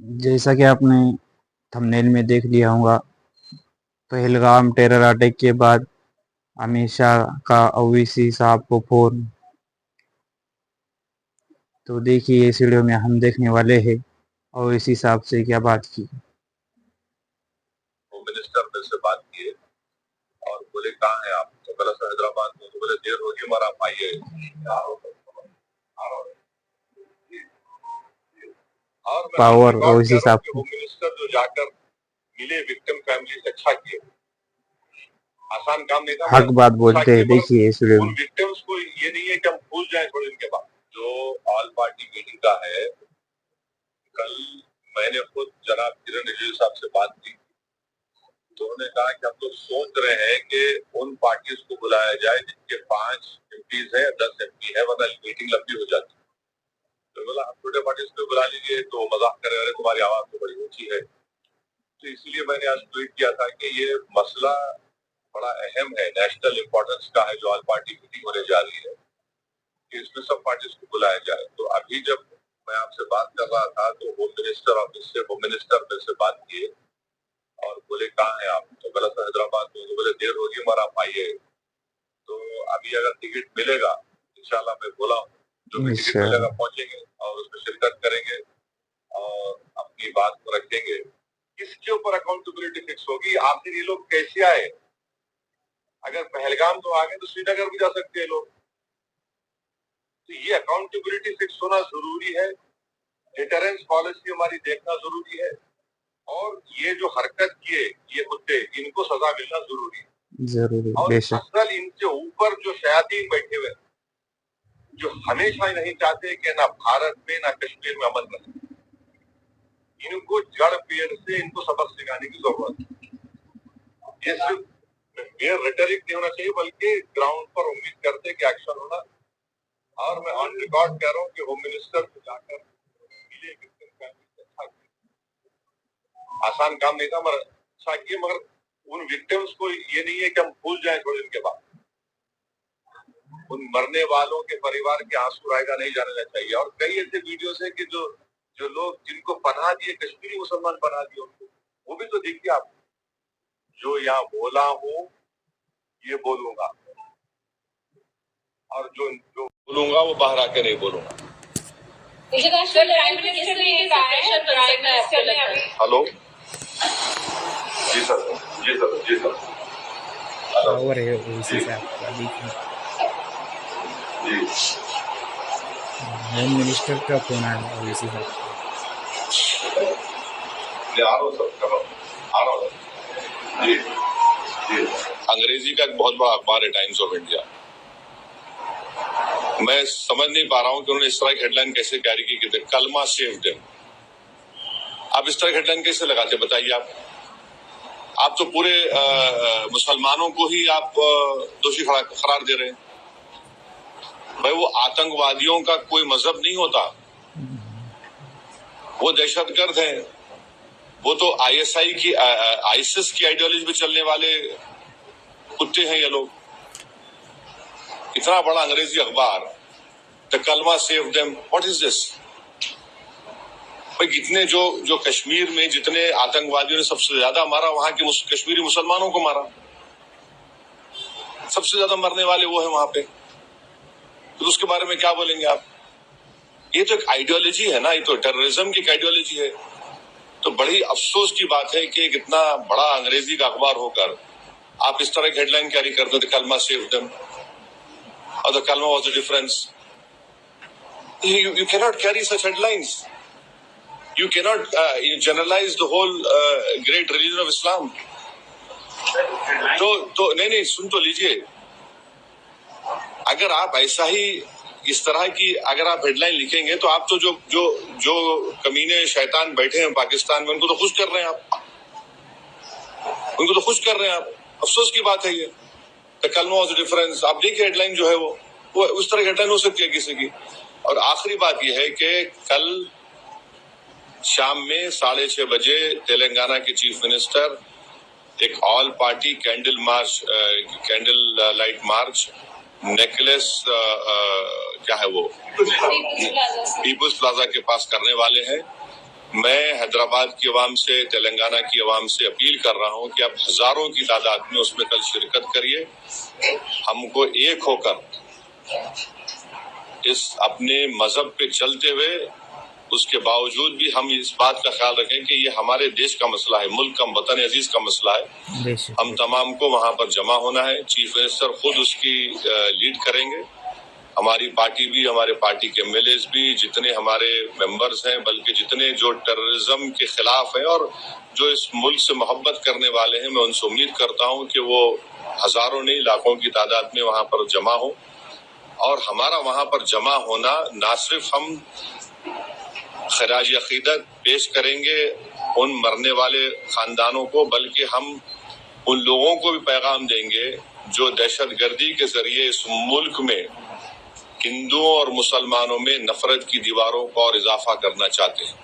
جیسا کہ آپ نے تھمنیل میں دیکھ لیا ہوگا، پہلگام ٹیرر اٹیک کے بعد امت شاہ کا اویسی صاحب کو فون، تو دیکھیے اس ویڈیو میں ہم دیکھنے والے ہیں اویسی صاحب سے کیا بات کی۔ منسٹر میں سے بات کیے اور بولے کہاں ہیں آپ؟ تو بلا سا حیدرآباد میں، تو بولے دیر ہوگی ہمارا آپ آئیے۔ اور میں پاور ریکارڈ اویسی کر رہا ہوں صاحب کہ کو ہوم منسٹر جو جا کر ملے وکٹم فیملی سے، اچھا کیے، آسان کام نہیں تھا، حق بات اچھا بولتے ہیں۔ کیے، مگر دیکھیے اس ویڈیو ان میں وکٹمس کو یہ نہیں ہے کہ ہم بھول جائیں تھوڑے دن کے بعد۔ جو آل پارٹی میٹنگ کا ہے، کل میں نے خود جناب کرن رجیجو صاحب سے بات کی، تو انہوں نے کہا کہ ہم تو سوچ رہے ہیں کہ ان پارٹیز کو بلایا جائے جن کے 5 MPs ہیں، 10 MP ہے، ورنہ میٹنگ لمبی ہو جاتی۔ تو بولا ہم چھوٹے پارٹیز کو بلا لیجیے، تو مذاق کرے رہے تمہاری آواز تو بڑی اونچی ہے۔ تو اس لیے میں نے آج ٹویٹ کیا تھا کہ یہ مسئلہ بڑا اہم ہے، نیشنل امپورٹنس کا ہے، جو آل پارٹی میٹنگ ہونے جا رہی ہے، کہ اس میں سب پارٹیز کو بلایا جائے۔ تو ابھی جب میں آپ سے بات کر رہا تھا تو ہوم منسٹر آفس سے، ہوم منسٹر میں سے بات کیے اور بولے کہاں ہیں آپ؟ تو غلط حیدرآباد میں، تو بولے دیر ہوگی ہمارا آپ آئیے۔ تو ابھی اگر ٹکٹ ملے گا انشاءاللہ، میں بولا ہوں جو بھی ٹکٹ ملے گا پہنچیں گے اور اس میں شرکت کریں گے اور اپنی بات کو رکھیں گے۔ کس کے اوپر اکاؤنٹیبلٹی فکس ہوگی؟ آخر یہ لوگ کیسے آئے؟ اگر پہلگام تو آگے تو سری نگر بھی جا سکتے ہیں لوگ۔ تو یہ اکاؤنٹیبلٹی فکس ہونا ضروری ہے، ڈیٹرنس پالیسی ہماری دیکھنا ضروری ہے، اور یہ جو حرکت کیے یہ مدعے، ان کو سزا ملنا ضروری ہے۔ اور اصل ان کے اوپر جو شیاطین بیٹھے ہوئے جو ہمیشہ نہیں چاہتے کہ نہ بھارت میں نہ کشمیر میں امن رہے، ان کو جڑ پیڑ سے ان کو سبق سکھانے کی ضرورت ہے۔ یہ صرف میئر ریٹرک نہیں ہونا چاہیے، بلکہ گراؤنڈ پر امید کرتے کہ ایکشن ہونا۔ اور میں آن ریکارڈ کہہ رہا ہوں کہ ہوم منسٹر کو جا کر ملے وکٹم فیملی سے، اچھا کیا، آسان کام نہیں تھا، مگر اچھا کیے، مگر ان وکٹمس کو یہ نہیں ہے کہ ہم بھول جائیں تھوڑے دن کے بعد۔ ان مرنے والوں کے پریوار کے آنسو رائے گا نہیں جانا چاہیے۔ اور کئی ایسے ویڈیوز ہیں کہ جو لوگ جن کو پناہ دیے، کشمیری مسلمان پناہ دیے، ان کو وہ بھی تو دیکھیے آپ۔ جو یہاں بولا ہوں یہ بولوں گا، اور جو بولوں گا وہ باہر آ کے نہیں بولوں گا۔ ہلو، جی سر، جی سر، جی سر، پاور ہے اویسی صاحب کا۔ دیکھیے جی ہوم منسٹر کا فون آیا اویسی صاحب کو۔ آ رہا ہوں سر، آ رہا ہوں جی جی۔ انگریزی کا ایک بہت بڑا اخبار ہے ٹائمز آف انڈیا، میں سمجھ نہیں پا رہا ہوں کہ انہوں نے اس طرح کی ہیڈ لائن کیسے کیری کی کہ کلمہ سیو دیم۔ آپ اس طرح کی ہیڈ لائن کیسے لگاتے بتائیے؟ آپ تو پورے مسلمانوں کو ہی آپ دوشی قرار دے رہے ہیں۔ بھائی وہ آتنکوادیوں کا کوئی مذہب نہیں ہوتا، وہ دہشت گرد ہیں، وہ تو آئیسس کی آئیڈیالوجی میں چلنے والے کتے ہیں یہ لوگ۔ اتنا بڑا انگریزی اخبار، دا کلمہ سیو دیم، واٹ از دس؟ بھائی کتنے جو کشمیر میں جتنے آتنکوادیوں نے سب سے زیادہ مارا، وہاں کے کشمیری مسلمانوں کو مارا، سب سے زیادہ مرنے والے وہ ہیں وہاں پہ، تو اس کے بارے میں کیا بولیں گے آپ؟ یہ تو ایک آئیڈیالوجی ہے نا، یہ تو ٹیررزم کی آئیڈیالوجی ہے۔ تو بڑی افسوس کی بات ہے کہ ایک اتنا بڑا انگریزی کا اخبار ہو کر آپ اس طرح کی ہیڈ لائن کیری کرتے تھے، کلمہ سیو دیم، اور the kalma was the difference. You cannot carry such headlines. You cannot generalize the whole great religion of Islam. تو نہیں سن تو لیجئے، اگر آپ ایسا ہی اس طرح کی اگر آپ ہیڈ لائن لکھیں گے تو آپ تو جو کمینے شیطان بیٹھے ہیں پاکستان میں، ان کو تو خوش کر رہے ہیں آپ، ان کو تو خوش کر رہے ہیں آپ۔ افسوس کی بات ہے یہ، the kalma was the difference۔ آپ دیکھیں ہیڈ لائن جو ہے وہ اس طرح کی ہیڈ لائن ہو سکتی ہے کسی کی۔ اور آخری بات یہ ہے کہ کل شام میں 6:30 بجے تلنگانہ کے چیف منسٹر ایک all party candle light march نیکلس کیا ہے وہ پیپلز پلازا کے پاس کرنے والے ہیں، میں حیدرآباد کی عوام سے، تلنگانہ کی عوام سے اپیل کر رہا ہوں کہ آپ ہزاروں کی تعداد میں اس میں کل شرکت کریے. ہم کو ایک ہو کر اس اپنے مذہب پہ چلتے ہوئے اس کے باوجود بھی ہم اس بات کا خیال رکھیں کہ یہ ہمارے دیش کا مسئلہ ہے، ملک کا، وطن عزیز کا مسئلہ ہے. ہم تمام کو وہاں پر جمع ہونا ہے. چیف منسٹر خود اس کی لیڈ کریں گے. ہماری پارٹی بھی، ہمارے پارٹی کے ایم ایل ایز بھی، جتنے ہمارے ممبرز ہیں، بلکہ جتنے جو ٹیررزم کے خلاف ہیں اور جو اس ملک سے محبت کرنے والے ہیں، میں ان سے امید کرتا ہوں کہ وہ ہزاروں نہیں لاکھوں کی تعداد میں وہاں پر جمع ہوں. اور ہمارا وہاں پر جمع ہونا نہ صرف ہم خراج عقیدت پیش کریں گے ان مرنے والے خاندانوں کو، بلکہ ہم ان لوگوں کو بھی پیغام دیں گے جو دہشت گردی کے ذریعے اس ملک میں ہندوؤں اور مسلمانوں میں نفرت کی دیواروں کو اور اضافہ کرنا چاہتے ہیں.